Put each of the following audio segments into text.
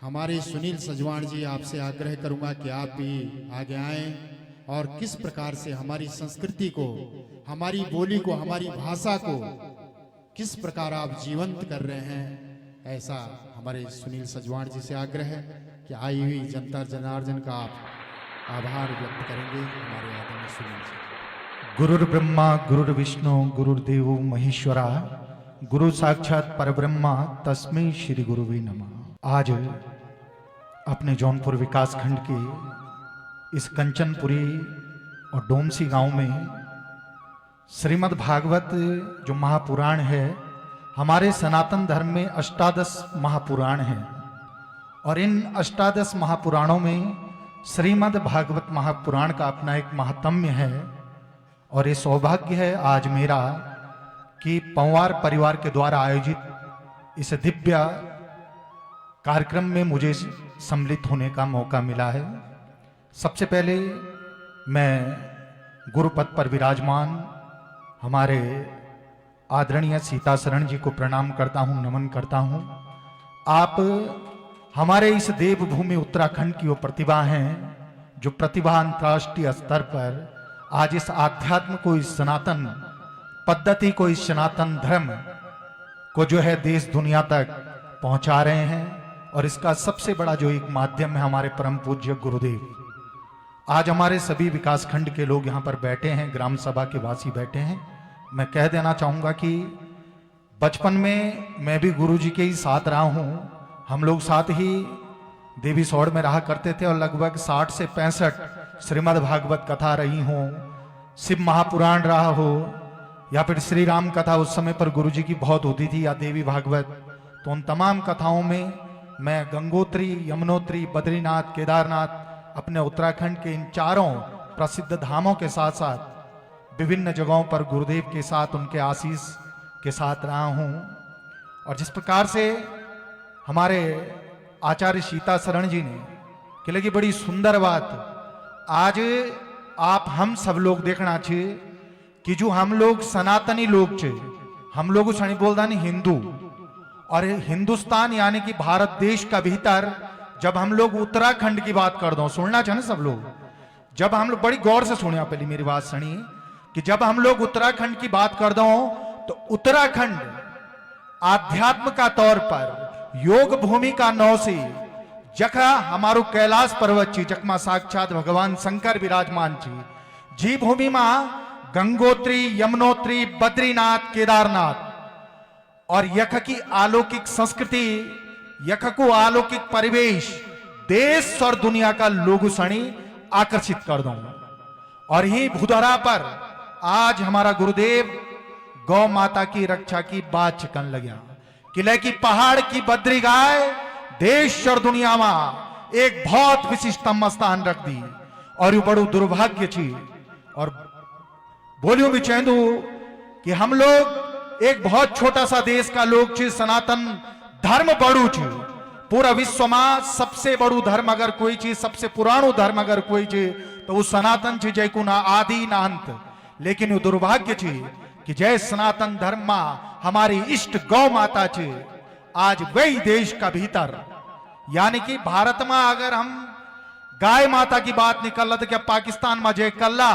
हमारे सुनील सजवाण जी, आपसे आग्रह करूंगा कि आप भी आगे आएं और किस प्रकार से हमारी संस्कृति को, हमारी बोली को, हमारी भाषा को किस प्रकार आप जीवंत कर रहे हैं, ऐसा हमारे सुनील सजवाण जी से आग्रह है कि आई हुई जनता जनार्दन का आप आभार व्यक्त करेंगे। हमारे आदरणीय सुनील जी। गुरुर् ब्रह्मा गुरुर्विष्णु गुरुर्देवो महेश्वरा, गुरु साक्षात परब्रह्मा तस्मै श्री गुरुवे नमः। आज अपने जौनपुर विकास खंड के इस कंचनपुरी और डोमसी गांव में श्रीमद् भागवत जो महापुराण है, हमारे सनातन धर्म में अष्टादश महापुराण हैं और इन अष्टादश महापुराणों में श्रीमद् भागवत महापुराण का अपना एक महात्म्य है। और ये सौभाग्य है आज मेरा कि पंवार परिवार के द्वारा आयोजित इस दिव्य कार्यक्रम में मुझे सम्मिलित होने का मौका मिला है। सबसे पहले मैं गुरुपद पर विराजमान हमारे आदरणीय सीता शरण जी को प्रणाम करता हूं, नमन करता हूं। आप हमारे इस देवभूमि उत्तराखंड की वो प्रतिभा हैं जो प्रतिभा अंतर्राष्ट्रीय स्तर पर आज इस आध्यात्म को, इस सनातन पद्धति को, इस सनातन धर्म को जो है देश दुनिया तक पहुंचा रहे हैं। और इसका सबसे बड़ा जो एक माध्यम है हमारे परम पूज्य गुरुदेव। आज हमारे सभी विकास खंड के लोग यहाँ पर बैठे हैं, ग्राम सभा के वासी बैठे हैं। मैं कह देना चाहूँगा कि बचपन में मैं भी गुरु जी के ही साथ रहा हूँ। हम लोग साथ ही देवी सौड़ में रहा करते थे और लगभग 60 से 65 श्रीमद् भागवत कथा रही हो, शिव महापुराण रहा हो या फिर श्री राम कथा उस समय पर गुरु जी की बहुत होती थी, या देवी भागवत। तो उन तमाम कथाओं में मैं गंगोत्री, यमुनोत्री, बद्रीनाथ, केदारनाथ, अपने उत्तराखंड के इन चारों प्रसिद्ध धामों के साथ साथ विभिन्न जगहों पर गुरुदेव के साथ, उनके आशीष के साथ रहा हूँ। और जिस प्रकार से हमारे आचार्य सीता शरण जी ने कि लगी बड़ी सुंदर बात, आज आप हम सब लोग देखना चाहिए कि जो हम लोग सनातनी लोग छे, हम लोग सणी बोलता नहीं हिंदू, और हिंदुस्तान यानी कि भारत देश का भीतर जब हम लोग उत्तराखंड की बात कर दो, सुनना चाहिए सब लोग, जब हम लोग बड़ी गौर से सुनिए, पहले मेरी बात सुनिए कि जब हम लोग उत्तराखंड की बात कर दो तो उत्तराखंड आध्यात्म का तौर पर योग भूमि का नौ से जखा हमारो कैलाश पर्वत छी, जखमा साक्षात भगवान शंकर विराजमान छी, जी भूमि में गंगोत्री, यमुनोत्री, बद्रीनाथ, केदारनाथ और यख की अलौकिक संस्कृति, यख को अलौकिक परिवेश देश और दुनिया का लोग सणी आकर्षित कर दो। और ही भूधरा पर आज हमारा गुरुदेव गौ माता की रक्षा की बात चिकन लग्या, किले की पहाड़ की बद्री गाय देश और दुनिया में एक बहुत विशिष्टतम स्थान रख दी। और ये बड़ो दुर्भाग्य छी और बोलियो भी चाहूं कि हम लोग एक बहुत छोटा सा देश का लोग छे, सनातन धर्म बड़ू छे, पूरा विश्व में सबसे बड़ू धर्म अगर कोई चीज, सबसे पुरानो धर्म अगर कोई चीज तो वो सनातन छे, जय को ना आदि ना अंत। लेकिन वो दुर्भाग्य छे कि जय सनातन धर्म में हमारी इष्ट गौ माता छे, आज वही देश का भीतर यानी कि भारत में अगर हम गाय माता की बात निकल तो क्या पाकिस्तान में जय कल्ला,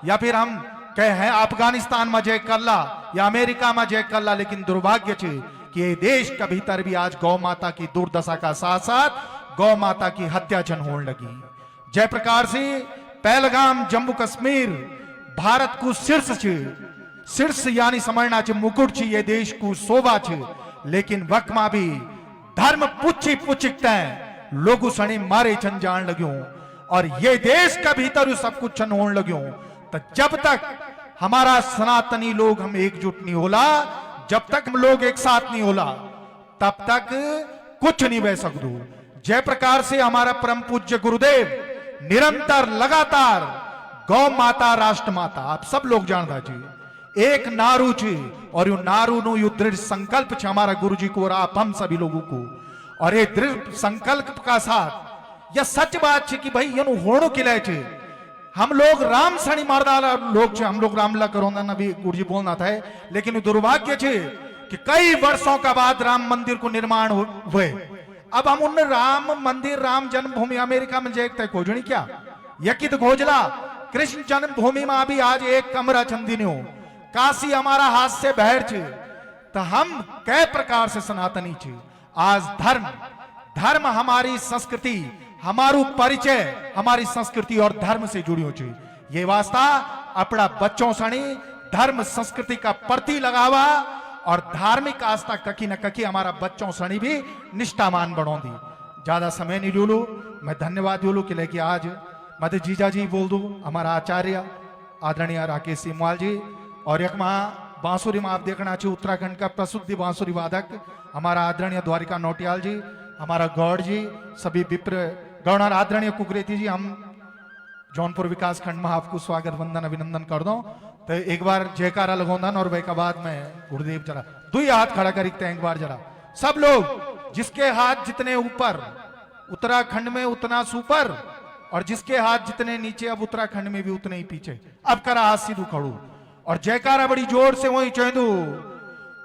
या फिर हम कहे हैं अफगानिस्तान में जय कल्ला या अमेरिका में जय कल्ला। लेकिन दुर्भाग्य छे कि ये देश का भीतर भी आज गौ माता की दुर्दशा का साथ साथ गौ माता की हत्या जन होने लगी। जय प्रकार से पहलगाम जम्मू कश्मीर भारत को शीर्ष छे, शीर्ष यानी समझना छे मुकुट छे, ये देश को शोभा छे। लेकिन वक्मा भी धर्म पुच्छी पुचिकते लोगों सणी मारे छन जान लग्यों और ये देश का भीतर सब कुछ छन होने लग्यों। तो जब तक हमारा सनातनी लोग हम एकजुट नहीं होला, जब तक हम लोग एक साथ नहीं होला, तब तक कुछ नहीं बह सकदो। जय प्रकार से हमारा परम पूज्य गुरुदेव निरंतर लगातार गौ माता, राष्ट्र माता, आप सब लोग जानता जी एक नारू छी, और यू नारू नु यू दृढ़ संकल्प छे हमारा गुरु जी को और आप हम सभी लोगों को। और ये दृढ़ संकल्प का साथ यह सच बात छे कि भाई ये होणो किले छे, हम लोग राम सणी मारदाला लोग छे, हम लोग रामला करोना ना भी गुरु जी बोलना था। लेकिन दुर्भाग्य छे कि कई वर्षों का बाद राम मंदिर को निर्माण हुए, अब हम उन राम मंदिर राम जन्मभूमि अमेरिका में जे तय खोजणी क्या यकी तो खोजला कृष्ण जन्मभूमि में भी आज एक कमरा चंदीन्यो काशी हमारा हाथ से बहर छे तो हम कै प्रकार से सनातनी छे आज धर्म हमारी संस्कृति हमारू परिचय हमारी संस्कृति और धर्म से जुड़ी हो ये वास्ता अपना बच्चों सणी धर्म संस्कृति का प्रति लगावा और धार्मिक आस्था ककी न ककी हमारा बच्चों सणी भी निष्ठामान बढ़ोंदी ज्यादा समय नहीं लूलू मैं धन्यवाद लूलू कि लेके आज मध्य जीजा जी बोल दू हमारा आचार्य आदरणीय राकेश सिमवाल जी और एक बांसुरी में आप देखना चाहिए उत्तराखंड का प्रसिद्ध बांसुरी वादक हमारा आदरणीय द्वारिका नौटियाल जी हमारा गौड़ जी सभी विप्र गौड़ आदरणीय कुकरेती जी हम जौनपुर विकास खंड में आपको स्वागत वंदन अभिनंदन कर दो तो एक बार जयकारा लगोंदन और वह बाद में गुरुदेव जरा दुई हाथ खड़ा करीते एक बार जरा सब लोग जिसके हाथ जितने ऊपर उत्तराखंड में उतना सुपर और जिसके हाथ जितने नीचे अब उत्तराखंड में भी उतने ही पीछे अब करा हाथ सीधू खड़ू और जयकारा बड़ी जोर से वही चेंदू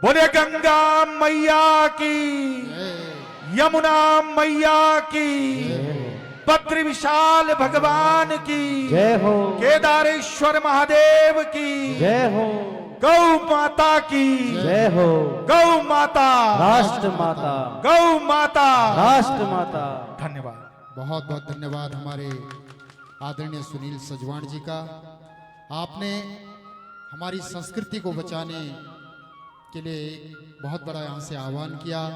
बोले गंगा मैया की यमुना मैया की बद्री विशाल भगवान की जय हो केदारेश्वर महादेव की जय हो गौ माता की जय हो गौ माता राष्ट्र माता गौ माता राष्ट्र माता। धन्यवाद बहुत बहुत धन्यवाद हमारे आदरणीय सुनील सजवाण जी का। आपने हमारी संस्कृति को बचाने के लिए एक बहुत बड़ा यहाँ से आह्वान किया।